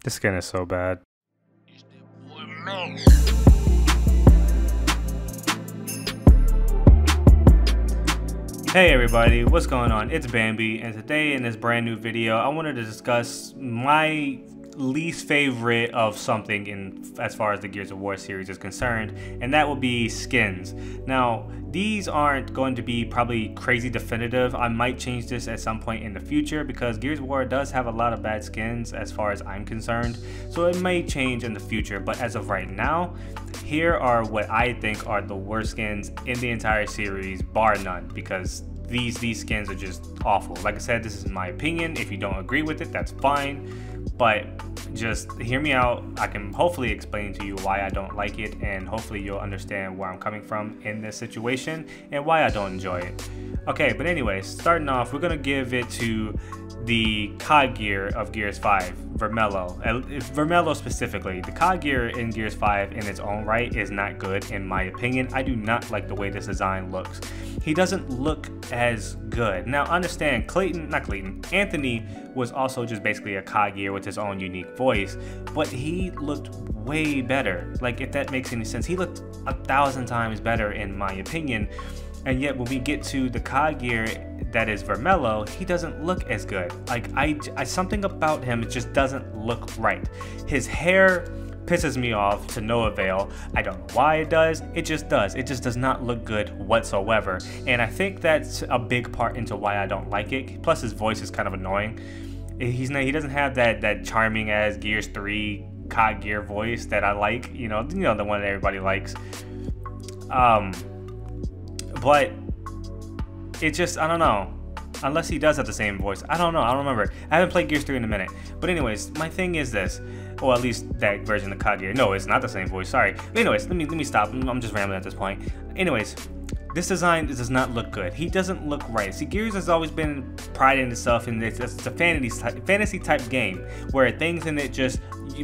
This skin is so bad. Hey everybody, what's going on? It's Bambi, and today in this brand new video, I wanted to discuss my least favorite of something as far as the Gears of War series is concerned, and that would be skins. Now, these aren't going to be probably crazy definitive. I might change this at some point in the future because Gears of War does have a lot of bad skins as far as I'm concerned, so it may change in the future, but as of right now, here are what I think are the worst skins in the entire series, bar none, because these skins are just awful. Like I said, this is my opinion. If you don't agree with it, that's fine, but just hear me out. I can hopefully explain to you why I don't like it, and hopefully you'll understand where I'm coming from in this situation and why I don't enjoy it. Okay, but anyways, starting off, we're gonna give it to the COD gear of Gears 5, Vermelho. Vermelho specifically. The COD gear in Gears 5 in its own right is not good in my opinion. I do not like the way this design looks. He doesn't look as good. Now understand, Anthony was also just basically a COD gear with his own unique voice, but he looked way better. Like, if that makes any sense, he looked 1,000 times better in my opinion. And yet when we get to the COD gear that is Vermelho, he doesn't look as good. Like, something about him, it just doesn't look right. His hair pisses me off to no avail. I don't know why it does. It just does. It just does not look good whatsoever. And I think that's a big part into why I don't like it. Plus his voice is kind of annoying. He doesn't have that charming as Gears 3 COD gear voice that I like. You know the one that everybody likes. But it just, I don't know, unless he does have the same voice. I don't know, I don't remember. I haven't played Gears 3 in a minute. But anyways, my thing is this, or at least that version of COD gear. No, it's not the same voice, sorry. But anyways, let me stop. I'm just rambling at this point. Anyways, this design does not look good. He doesn't look right. See, Gears has always been priding itself in this. It's a fantasy type game where things in it just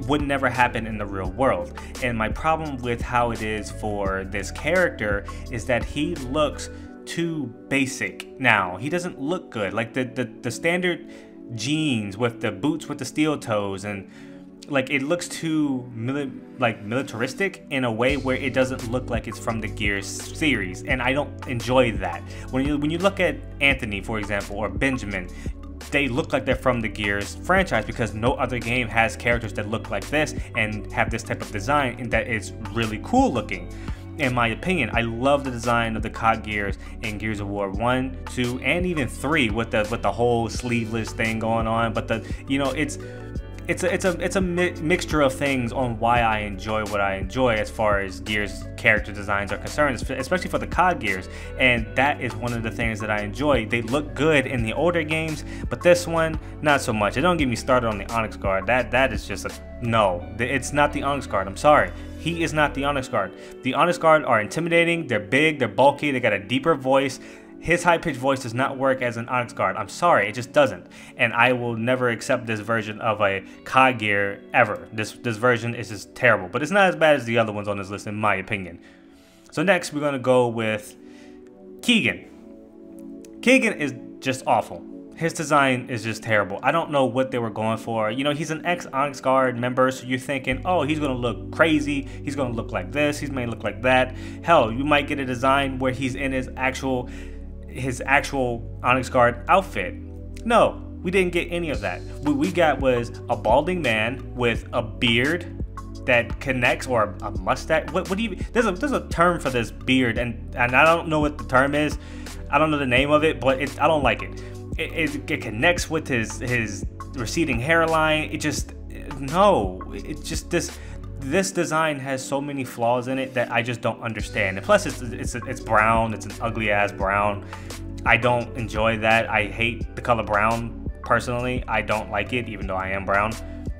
would never happen in the real world. And my problem with how it is for this character is that he looks too basic now. He doesn't look good. Like the standard jeans with the boots with the steel toes, and like it looks too militaristic in a way where it doesn't look like it's from the Gears series, and I don't enjoy that. When you look at Anthony, for example, or Benjamin, they look like they're from the Gears franchise because no other game has characters that look like this and have this type of design, and that is really cool looking. In my opinion, I love the design of the COD gears in Gears of War 1, 2, and even 3 with the whole sleeveless thing going on. But it's a mixture of things on why I enjoy what I enjoy as far as Gears character designs are concerned, especially for the COD gears. And that is one of the things that I enjoy. They look good in the older games, but this one, not so much. It don't get me started on the Onyx Guard. That is just a no. It's not the Onyx Guard. I'm sorry. He is not the Onyx Guard. The Onyx Guard are intimidating. They're big. They're bulky. They got a deeper voice. His high-pitched voice does not work as an Onyx Guard. I'm sorry, it just doesn't. And I will never accept this version of a COD gear ever. This version is just terrible. But it's not as bad as the other ones on this list, in my opinion. So next, we're going to go with Keegan. Keegan is just awful. His design is just terrible. I don't know what they were going for. You know, he's an ex-Onyx Guard member, so you're thinking, oh, he's gonna look crazy. He's gonna look like this. He's gonna look like that. Hell, you might get a design where he's in his actual Onyx Guard outfit. No, we didn't get any of that. What we got was a balding man with a beard that connects, or a mustache. What do you? There's a term for this beard, and I don't know what the term is. I don't know the name of it, but I don't like it. It connects with his receding hairline. This design has so many flaws in it that I just don't understand. And plus it's brown. It's an ugly ass brown. I don't enjoy that. I hate the color brown personally. I don't like it, even though I am brown.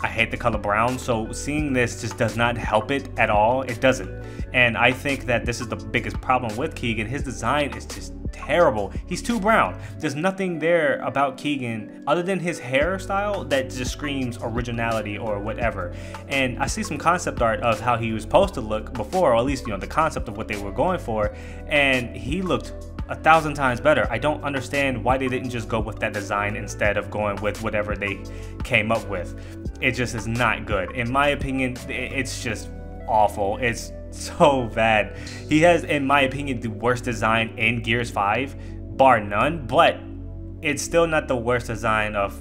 I hate the color brown, so seeing this just does not help it at all. It doesn't. And I think that this is the biggest problem with Keegan. His design is just terrible. He's too brown. There's nothing there about Keegan other than his hairstyle that just screams originality or whatever. And I see some concept art of how he was supposed to look before, or at least, you know, the concept of what they were going for, and he looked 1,000 times better. I don't understand why they didn't just go with that design instead of going with whatever they came up with. It just is not good. In my opinion, it's just awful. It's so bad. He has, in my opinion, the worst design in Gears 5, bar none, but it's still not the worst design of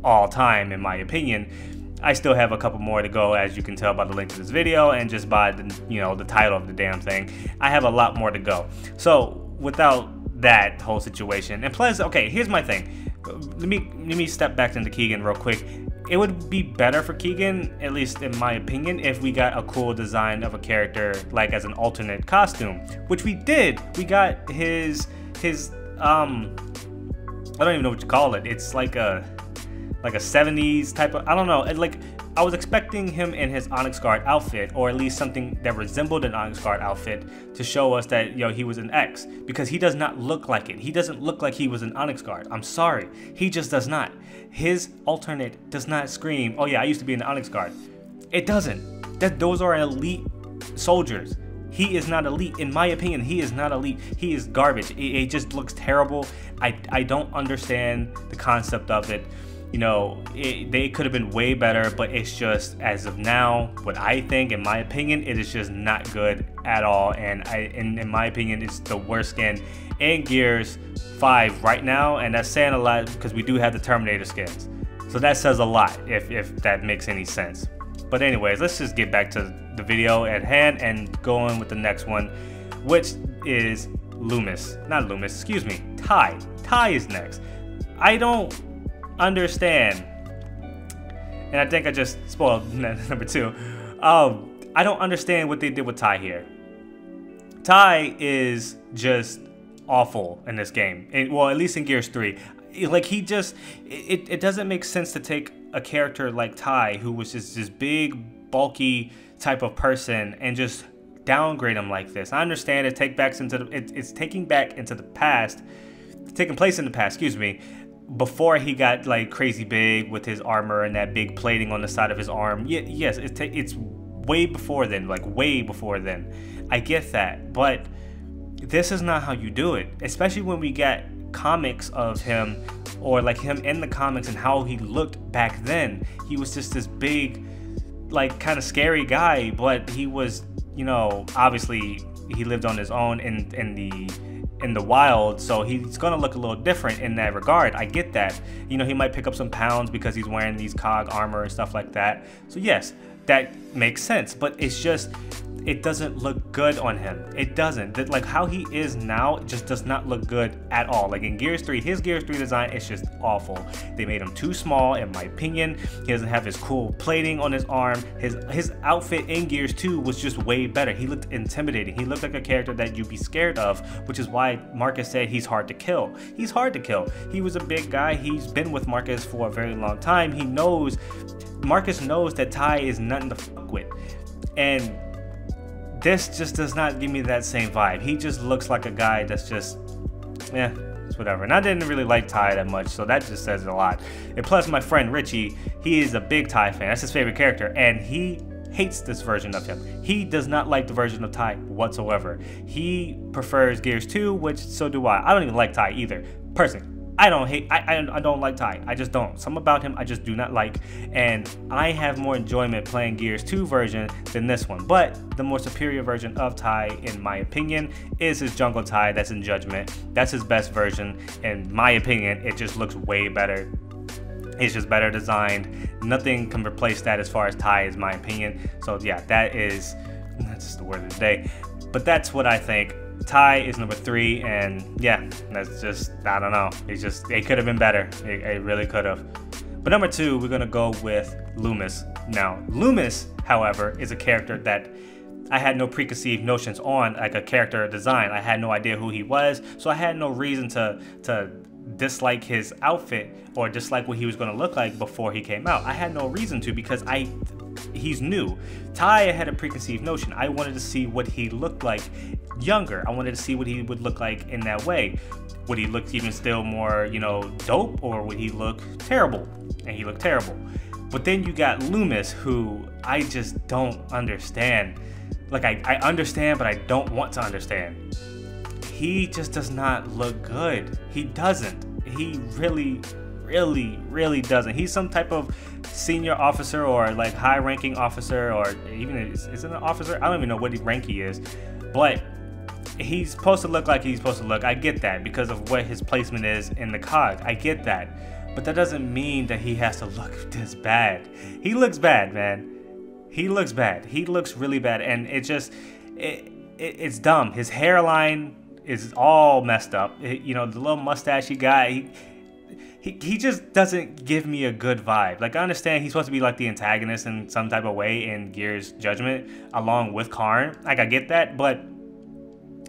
all time, in my opinion. I still have a couple more to go, as you can tell by the link to this video and just by the, the title of the damn thing. I have a lot more to go. So without that whole situation, and plus, okay, here's my thing. Let me step back into Keegan real quick. It would be better for Keegan, at least in my opinion, if we got a cool design of a character, like as an alternate costume, which we did. We got his I don't even know what you call it. It's like a 70s type of, I don't know. Like, I was expecting him in his Onyx Guard outfit, or at least something that resembled an Onyx Guard outfit, to show us that, he was an X, because he does not look like it. He doesn't look like he was an Onyx Guard. I'm sorry. He just does not. His alternate does not scream, oh yeah, I used to be an Onyx Guard. It doesn't. Those are elite soldiers. He is not elite. In my opinion, he is not elite. He is garbage. It just looks terrible. I don't understand the concept of it. They could have been way better, but it's just, as of now, what I think, in my opinion, it is just not good at all. And in my opinion, it's the worst skin in Gears 5 right now, and that's saying a lot because we do have the Terminator skins. So that says a lot, if that makes any sense. But anyways, let's just get back to the video at hand and go on with the next one, which is Ty. Ty is next. I don't understand, and I think I just spoiled number 2. I don't understand what they did with Ty here. Ty is just awful in this game, well, at least in Gears 3. Like, it doesn't make sense to take a character like Ty, who was just this big, bulky type of person, and just downgrade him like this. I understand it's taking place in the past, excuse me, before he got like crazy big with his armor and that big plating on the side of his arm. Yes, it's way before then, like way before then. I get that, but this is not how you do it, especially when we get comics of him, or like him in the comics and how he looked back then. He was just this big, like, kind of scary guy, but he was, obviously he lived on his own in the wild, so he's gonna look a little different in that regard. I get that. He might pick up some pounds because he's wearing these COG armor and stuff like that. So yes, that makes sense, but it's just, it doesn't look good on him. It doesn't. Like, how he is now just does not look good at all. Like in Gears 3, his Gears 3 design is just awful. They made him too small, in my opinion. He doesn't have his cool plating on his arm. His outfit in Gears 2 was just way better. He looked intimidating. He looked like a character that you'd be scared of, which is why Marcus said he's hard to kill. He's hard to kill. He was a big guy. He's been with Marcus for a very long time. Marcus knows that Ty is nothing to fuck with. And this just does not give me that same vibe. He just looks like a guy that's just, it's whatever. And I didn't really like Ty that much, so that just says a lot. And plus, my friend Richie, he is a big Ty fan. That's his favorite character, and he hates this version of him. He does not like the version of Ty whatsoever. He prefers Gears 2, which so do I. I don't even like Ty either, personally. I don't like Ty. I just don't. Something about him I just do not like, and I have more enjoyment playing Gears 2 version than this one. But the more superior version of Ty, in my opinion, is his Jungle Ty that's in Judgment. That's his best version. In my opinion, it just looks way better. It's just better designed. Nothing can replace that as far as Ty is my opinion. So yeah, that's just the word of the day. But that's what I think. Ty is number 3, and yeah, that's just, I don't know. It could have been better. It really could have. But number 2, we're gonna go with Loomis. Now, Loomis, however, is a character that I had no preconceived notions on, like a character design. I had no idea who he was, so I had no reason to dislike his outfit or dislike what he was gonna look like before he came out. I had no reason to, because he's new. Ty, I had a preconceived notion. I wanted to see what he looked like younger. I wanted to see what he would look like in that way. Would he look even still more, dope, or would he look terrible? And he looked terrible. But then you got Loomis, who I just don't understand. Like, I understand, but I don't want to understand. he just does not look good. He doesn't. He really doesn't. He's some type of senior officer or like high-ranking officer, or even is it an officer? I don't even know what rank he is, but he's supposed to look like he's supposed to look. I get that because of what his placement is in the COG. I get that, but that doesn't mean that he has to look this bad. He looks bad, man. He looks bad. He looks really bad, and it's dumb. His hairline is all messed up. You know, the little mustache he got. He just doesn't give me a good vibe. Like, I understand he's supposed to be like the antagonist in some type of way in Gears Judgment along with Karn. Like, I get that, but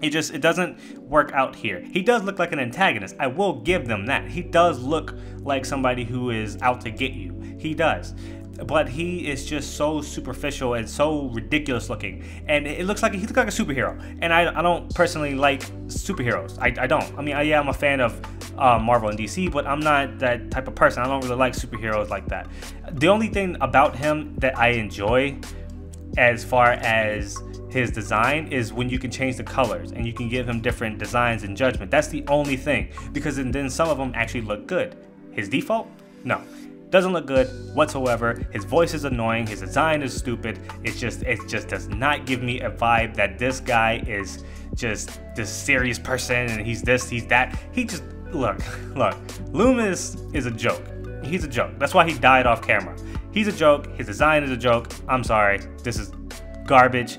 it doesn't work out here. He does look like an antagonist. I will give them that. He does look like somebody who is out to get you. He does. But he is just so superficial and so ridiculous looking, and he looks like a superhero. And I don't personally like superheroes. I don't. I mean, yeah, I'm a fan of Marvel and DC, but I'm not that type of person. I don't really like superheroes like that. The only thing about him that I enjoy, as far as his design, is when you can change the colors and you can give him different designs in Judgment. That's the only thing, because then some of them actually look good. His default, no. Doesn't look good whatsoever. His voice is annoying. His design is stupid. it just does not give me a vibe that this guy is just this serious person and he's this, he's that. He just, look, Loomis is a joke. He's a joke. That's why he died off camera. He's a joke. His design is a joke. I'm sorry. This is garbage.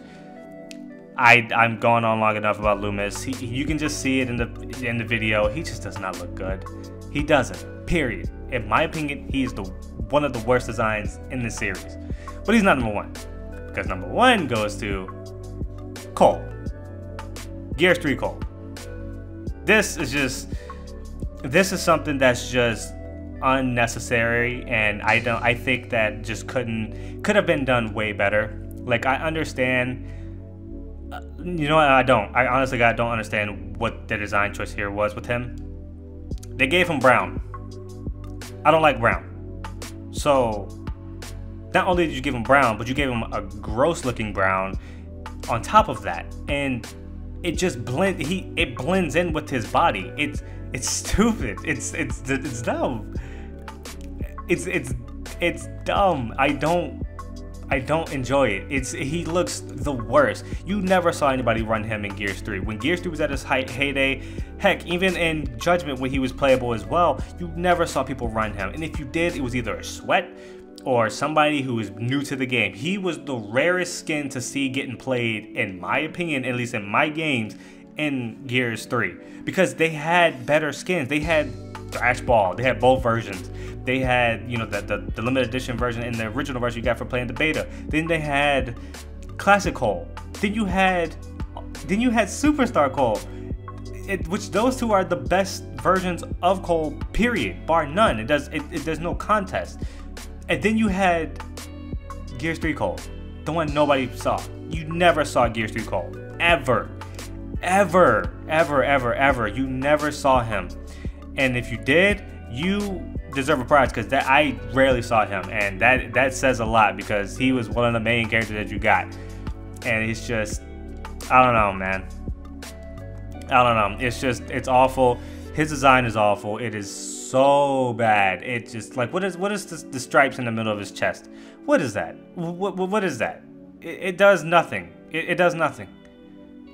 I'm going on long enough about Loomis. You can just see it in the video. He just does not look good. He doesn't. Period. In my opinion, he is one of the worst designs in this series. But he's not number one, because number one goes to Cole. Gears 3 Cole. This is something that's just unnecessary, and I think that just could have been done way better. Like, I understand. You know what? I honestly don't understand what the design choice here was with him. They gave him brown. I don't like brown. So not only did you give him brown, but you gave him a gross looking brown on top of that. And it just blends in with his body. It's stupid. It's dumb. It's dumb. I don't enjoy it. He looks the worst. You never saw anybody run him in Gears 3. When Gears 3 was at its heyday, heck, even in Judgment when he was playable as well, you never saw people run him. And if you did, it was either a sweat or somebody who was new to the game. He was the rarest skin to see getting played, in my opinion, at least in my games, in Gears 3. Because they had better skins. They had Thrash Ball. They had both versions. They had, you know, the limited edition version and the original version you got for playing the beta. Then they had Classic Cole. Then you had Superstar Cole. Which those two are the best versions of Cole, period, bar none. There's no contest. And then you had Gears 3 Cole, the one nobody saw. You never saw Gears 3 Cole, ever. You never saw him. And if you did, you deserve a prize, because I rarely saw him, and that says a lot, because he was one of the main characters that you got. And it's just, I don't know, man. I don't know. It's awful. His design is awful. It is so bad. It's just like, what is the stripes in the middle of his chest? What is that? What is that? It does nothing. It does nothing.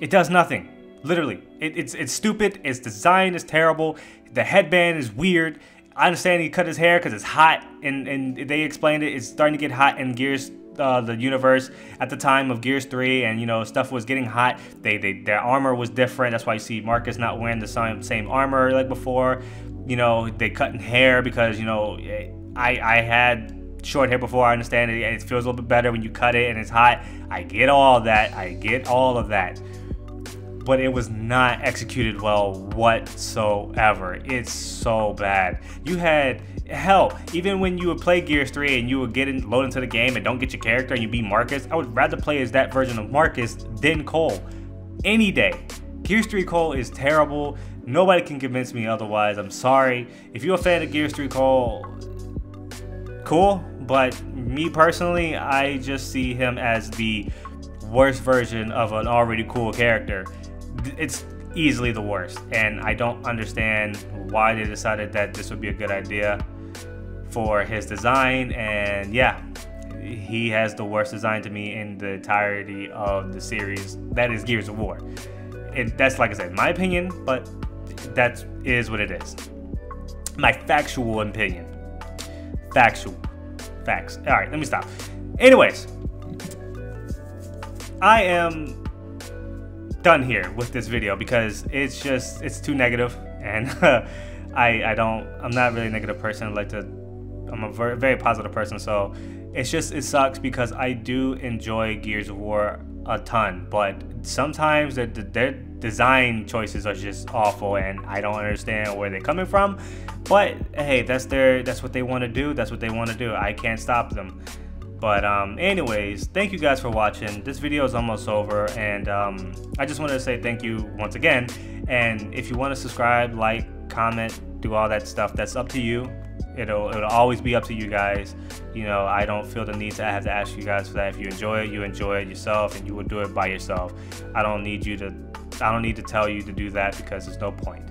It does nothing. Literally. It's stupid. Its design is terrible. The headband is weird. I understand he cut his hair because it's hot, and they explained it. It's starting to get hot in Gears, the universe at the time of Gears 3, and you know, stuff was getting hot. Their armor was different. That's why you see Marcus not wearing the same armor like before. You know, they cutting hair because, you know, I had short hair before. I understand it. It feels a little bit better when you cut it and it's hot. I get all that. I get all of that. But it was not executed well whatsoever. It's so bad. You had, hell, even when you would play Gears 3 and you would load into the game and don't get your character and you be Marcus, I would rather play as that version of Marcus than Cole. Any day. Gears 3 Cole is terrible. Nobody can convince me otherwise. I'm sorry. If you're a fan of Gears 3 Cole, cool. But me personally, I just see him as the worst version of an already cool character. easily the worst, and I don't understand why they decided that this would be a good idea for his design. And yeah, he has the worst design to me in the entirety of the series, that is Gears of War. And that's, like I said, my opinion, but that is what it is. My factual opinion. Facts. All right, let me stop. Anyways, I am done here with this video because it's too negative, and I'm not really a negative person. I'm a very positive person, so it sucks because I do enjoy Gears of War a ton, but sometimes their design choices are just awful, and I don't understand where they're coming from. But hey, that's what they want to do. That's what they want to do. I can't stop them. But anyways, thank you guys for watching. This video is almost over, and I just wanted to say thank you once again. And if you want to subscribe, like, comment, do all that stuff, that's up to you. It'll always be up to you guys. You know, I don't feel the need to have to ask you guys for that. If you enjoy it yourself, and you will do it by yourself. I don't need to tell you to do that because there's no point.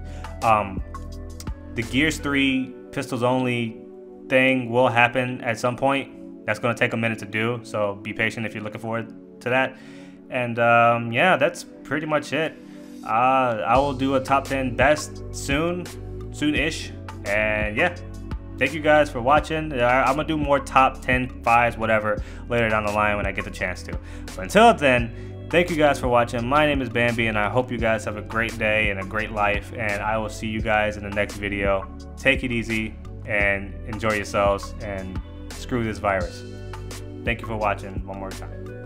The Gears 3 pistols only thing will happen at some point. That's going to take a minute to do, so be patient if you're looking forward to that. And yeah, that's pretty much it. I will do a top 10 best soon-ish. And yeah, thank you guys for watching. I'm going to do more top 10, 5s, whatever, later down the line when I get the chance to. But until then, thank you guys for watching. My name is Bambi, and I hope you guys have a great day and a great life. And I will see you guys in the next video. Take it easy and enjoy yourselves, and screw this virus. Thank you for watching one more time.